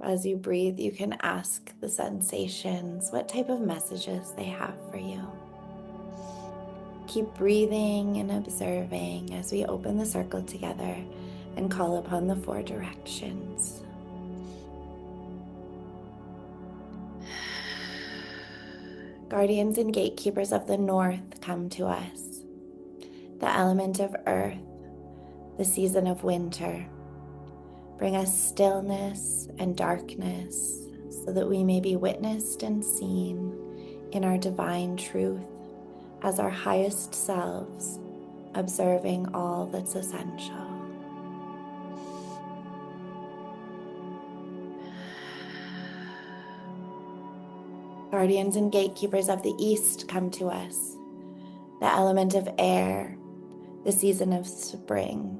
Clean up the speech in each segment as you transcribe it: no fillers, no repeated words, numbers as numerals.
As you breathe, you can ask the sensations what type of messages they have for you. Keep breathing and observing as we open the circle together and call upon the 4 directions. Guardians and gatekeepers of the north, come to us. The element of earth, the season of winter. Bring us stillness and darkness so that we may be witnessed and seen in our divine truth as our highest selves, observing all that's essential. Guardians and gatekeepers of the east, come to us. The element of air, the season of spring.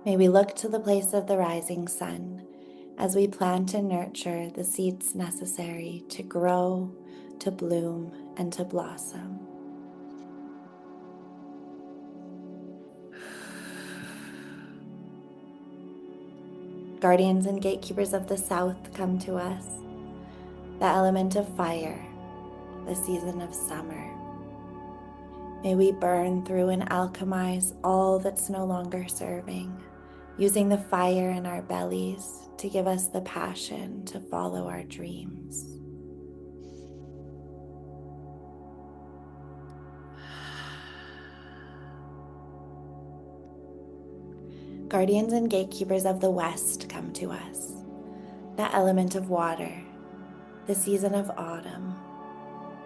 May we look to the place of the rising sun as we plant and nurture the seeds necessary to grow, to bloom, and to blossom. Guardians and gatekeepers of the south, come to us. The element of fire, the season of summer. May we burn through and alchemize all that's no longer serving, using the fire in our bellies to give us the passion to follow our dreams. Guardians and gatekeepers of the west, come to us. The element of water, the season of autumn.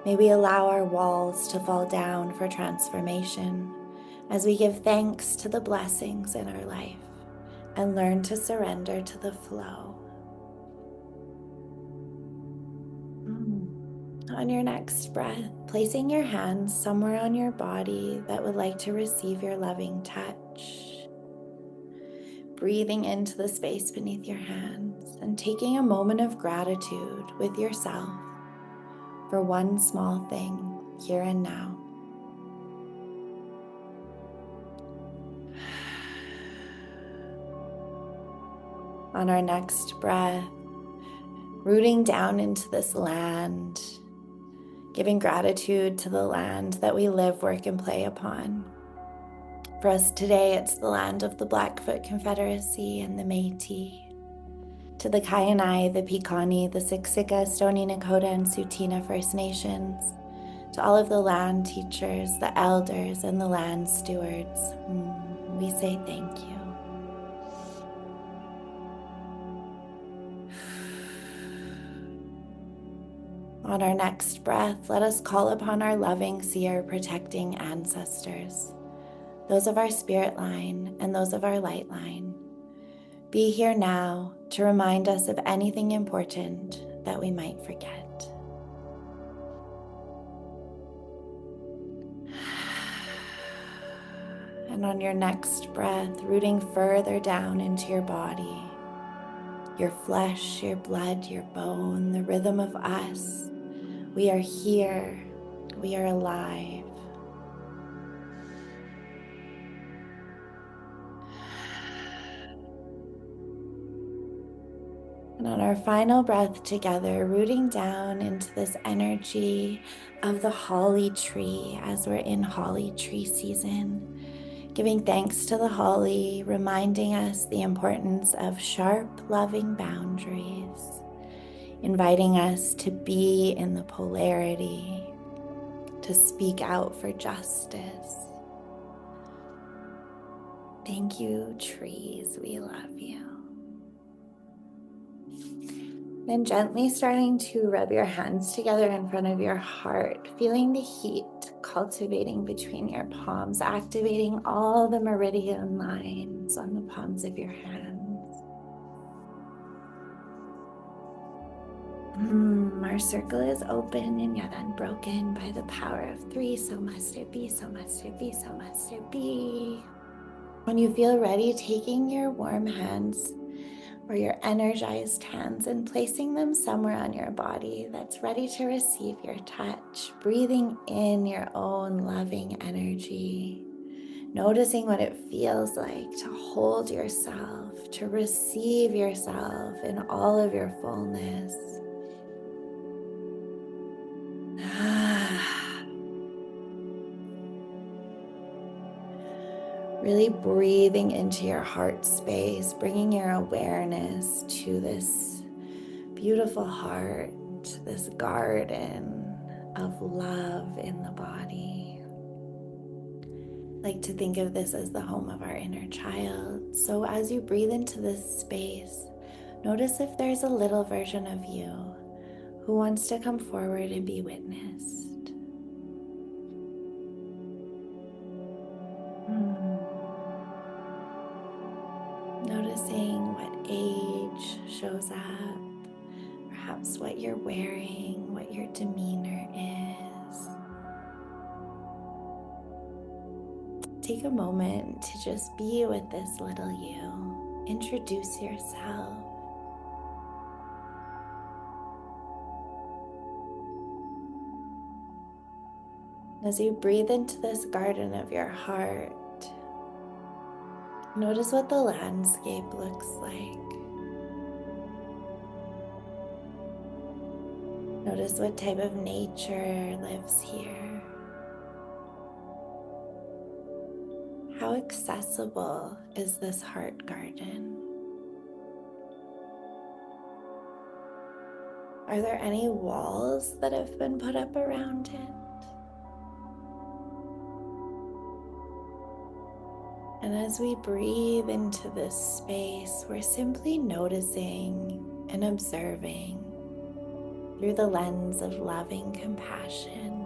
May we allow our walls to fall down for transformation as we give thanks to the blessings in our life and learn to surrender to the flow. On your next breath, placing your hands somewhere on your body that would like to receive your loving touch. Breathing into the space beneath your hands and taking a moment of gratitude with yourself for one small thing here and now. On our next breath, rooting down into this land, giving gratitude to the land that we live, work, and play upon. For us today, it's the land of the Blackfoot Confederacy and the Métis. To the Kainai, the Piikani, the Siksika, Stoney Nakoda, and Tsuut'ina First Nations. To all of the land teachers, the elders, and the land stewards, we say thank you. On our next breath, let us call upon our loving, seer, protecting ancestors, those of our spirit line and those of our light line. Be here now to remind us of anything important that we might forget. And on your next breath, rooting further down into your body, your flesh, your blood, your bone, the rhythm of us. We are here. We are alive. And on our final breath together, rooting down into this energy of the holly tree as we're in holly tree season, giving thanks to the holly, reminding us the importance of sharp, loving boundaries, inviting us to be in the polarity, to speak out for justice. Thank you, trees. We love you. Then gently starting to rub your hands together in front of your heart, feeling the heat cultivating between your palms, activating all the meridian lines on the palms of your hands. Our circle is open and yet unbroken by the power of 3. So must it be, so must it be, so must it be. When you feel ready, taking your warm hands or your energized hands and placing them somewhere on your body that's ready to receive your touch, breathing in your own loving energy Noticing what it feels like to hold yourself, to receive yourself in all of your fullness. Really breathing into your heart space, bringing your awareness to this beautiful heart, this garden of love in the body. I like to think of this as the home of our inner child. So as you breathe into this space, notice if there's a little version of you who wants to come forward and be witnessed. Noticing what age shows up, perhaps what you're wearing, what your demeanor is. Take a moment to just be with this little you. Introduce yourself. As you breathe into this garden of your heart, notice what the landscape looks like. Notice what type of nature lives here. How accessible is this heart garden? Are there any walls that have been put up around it? And as we breathe into this space, we're simply noticing and observing through the lens of loving compassion,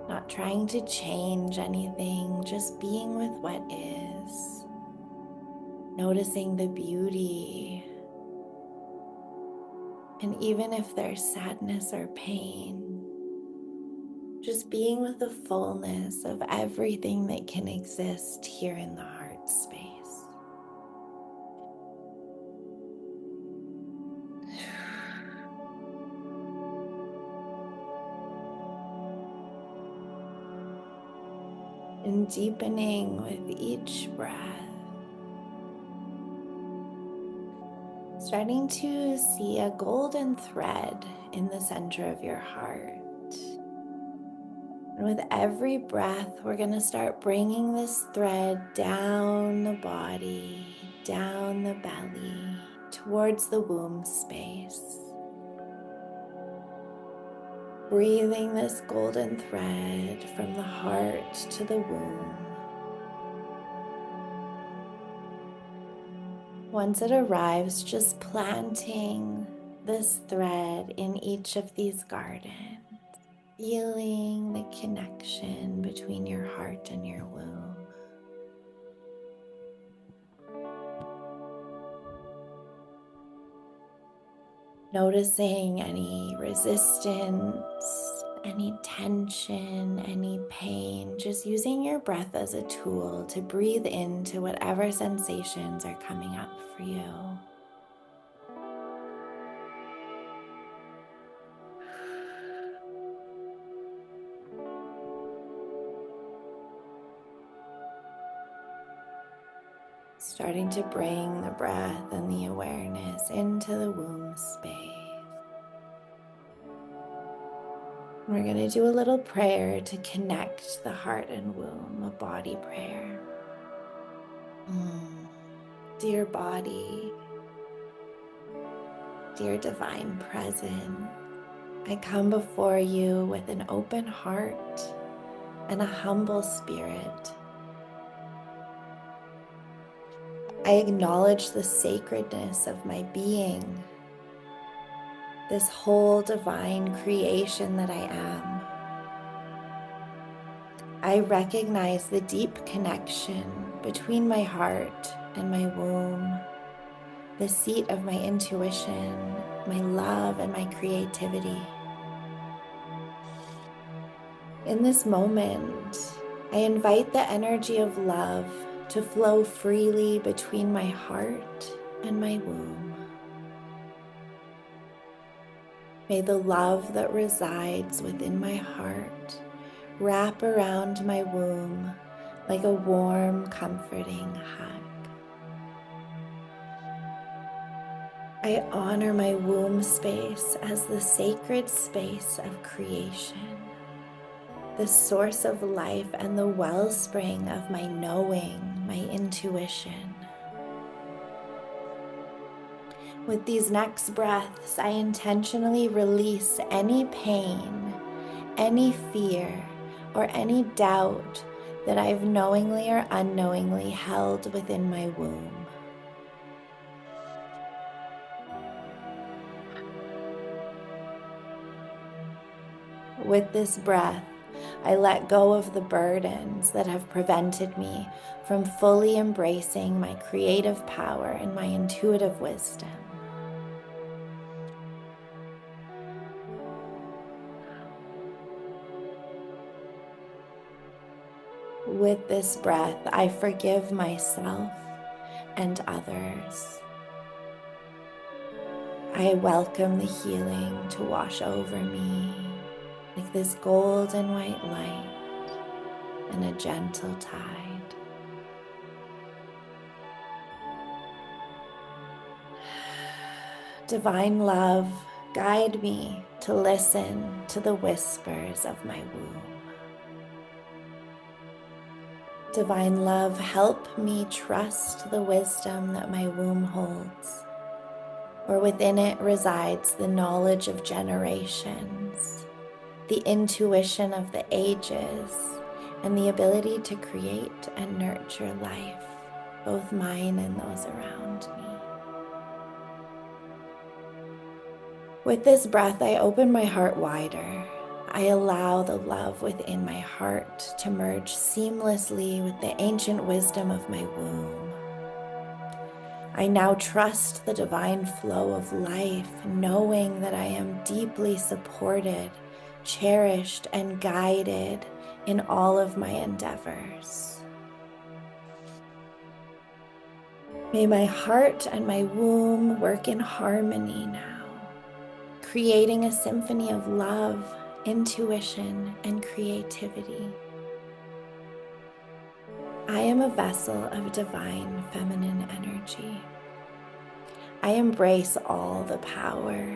not trying to change anything, just being with what is, noticing the beauty. And even if there's sadness or pain, just being with the fullness of everything that can exist here in the heart space. And deepening with each breath, starting to see a golden thread in the center of your heart. And with every breath, we're going to start bringing this thread down the body, down the belly, towards the womb space. Breathing this golden thread from the heart to the womb. Once it arrives, just planting this thread in each of these gardens. Feeling the connection between your heart and your womb. Noticing any resistance, any tension, any pain, just using your breath as a tool to breathe into whatever sensations are coming up for you. Starting to bring the breath and the awareness into the womb space. We're going to do a little prayer to connect the heart and womb, a body prayer. Dear body, dear divine presence, I come before you with an open heart and a humble spirit. I acknowledge the sacredness of my being, this whole divine creation that I am. I recognize the deep connection between my heart and my womb, the seat of my intuition, my love, and my creativity. In this moment, I invite the energy of love to flow freely between my heart and my womb. May the love that resides within my heart wrap around my womb like a warm, comforting hug. I honor my womb space as the sacred space of creation, the source of life and the wellspring of my knowing, my intuition. With these next breaths, I intentionally release any pain, any fear, or any doubt that I've knowingly or unknowingly held within my womb. With this breath, I let go of the burdens that have prevented me from fully embracing my creative power and my intuitive wisdom. With this breath, I forgive myself and others. I welcome the healing to wash over me like this golden white light and a gentle tide. Divine love, guide me to listen to the whispers of my womb. Divine love, help me trust the wisdom that my womb holds, for within it resides the knowledge of generations, the intuition of the ages, and the ability to create and nurture life, both mine and those around me. With this breath, I open my heart wider. I allow the love within my heart to merge seamlessly with the ancient wisdom of my womb. I now trust the divine flow of life, knowing that I am deeply supported, cherished, and guided in all of my endeavors. May my heart and my womb work in harmony now, creating a symphony of love, intuition, and creativity. I am a vessel of divine feminine energy. I embrace all the power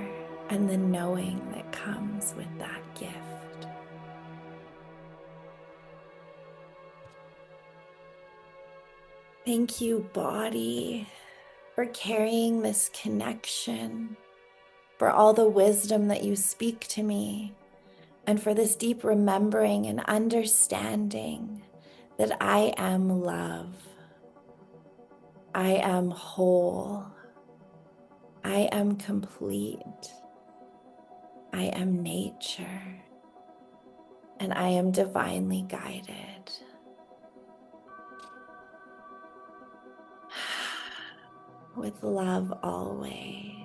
and the knowing that comes with that gift. Thank you, body, for carrying this connection, for all the wisdom that you speak to me, and for this deep remembering and understanding that I am love. I am whole. I am complete. I am nature. And I am divinely guided. With love always.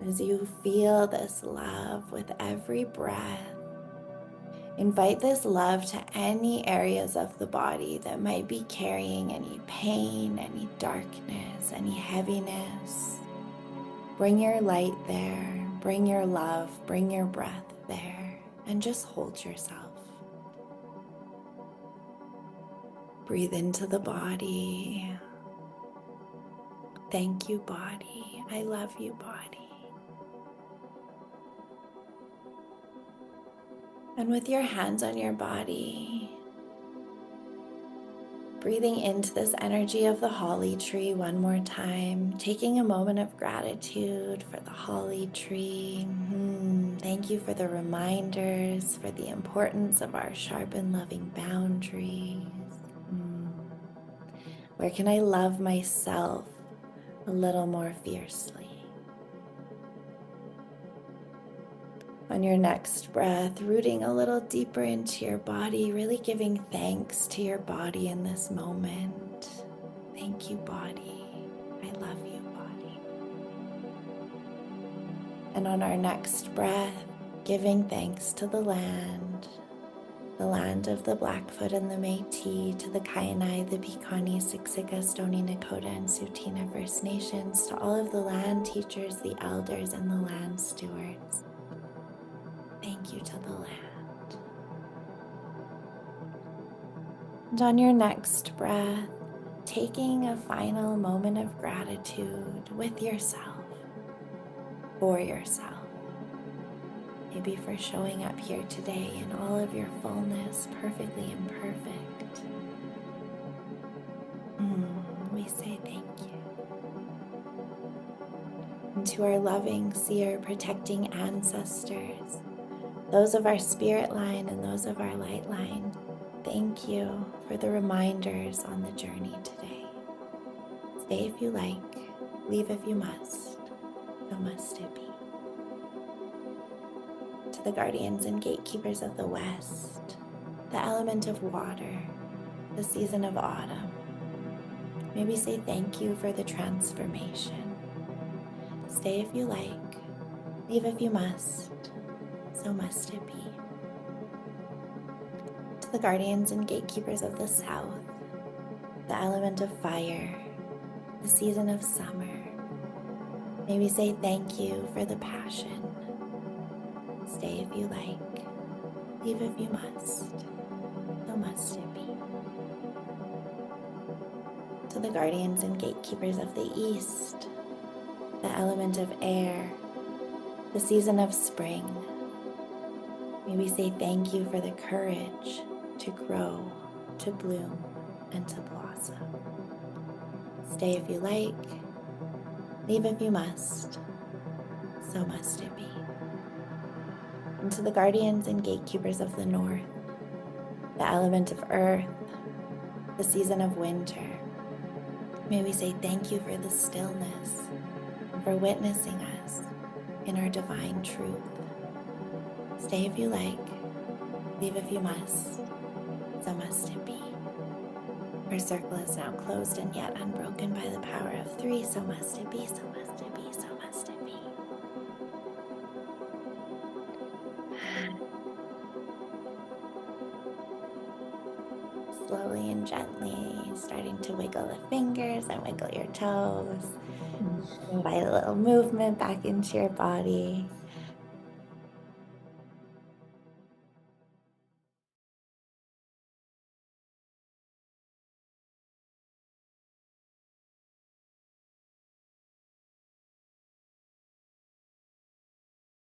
As you feel this love with every breath, invite this love to any areas of the body that might be carrying any pain, any darkness, any heaviness. Bring your light there, bring your love, bring your breath there, and just hold yourself. Breathe into the body. Thank you, body. I love you, body. And with your hands on your body, breathing into this energy of the holly tree one more time, taking a moment of gratitude for the holly tree. Thank you for the reminders, for the importance of our sharp and loving boundaries. Where can I love myself a little more fiercely? On your next breath, rooting a little deeper into your body, really giving thanks to your body in this moment. Thank you, body. I love you, body. And on our next breath, giving thanks to the land of the Blackfoot and the Métis, to the Kainai, the Piikani, Siksika, Stoney Nakoda, and Tsuut'ina First Nations, to all of the land teachers, the elders, and the land stewards. Thank you to the land. And on your next breath, taking a final moment of gratitude with yourself, for yourself. Maybe for showing up here today in all of your fullness, perfectly imperfect. We say thank you. And to our loving, seer, protecting ancestors, those of our spirit line and those of our light line, thank you for the reminders on the journey today. Stay if you like, leave if you must, so must it be. To the guardians and gatekeepers of the West, the element of water, the season of autumn, may we say thank you for the transformation. Stay if you like, leave if you must, so must it be. To the guardians and gatekeepers of the South, the element of fire, the season of summer, may we say thank you for the passion. Stay if you like, leave if you must, so must it be. To the guardians and gatekeepers of the East, the element of air, the season of spring, may we say thank you for the courage to grow, to bloom, and to blossom. Stay if you like, leave if you must, so must it be. And to the guardians and gatekeepers of the North, the element of earth, the season of winter, may we say thank you for the stillness and for witnessing us in our divine truth. Stay if you like, leave if you must, so must it be. Our circle is now closed and yet unbroken by the power of 3, so must it be, so must it be, so must it be. Slowly and gently starting to wiggle the fingers and wiggle your toes. Invite a little movement back into your body.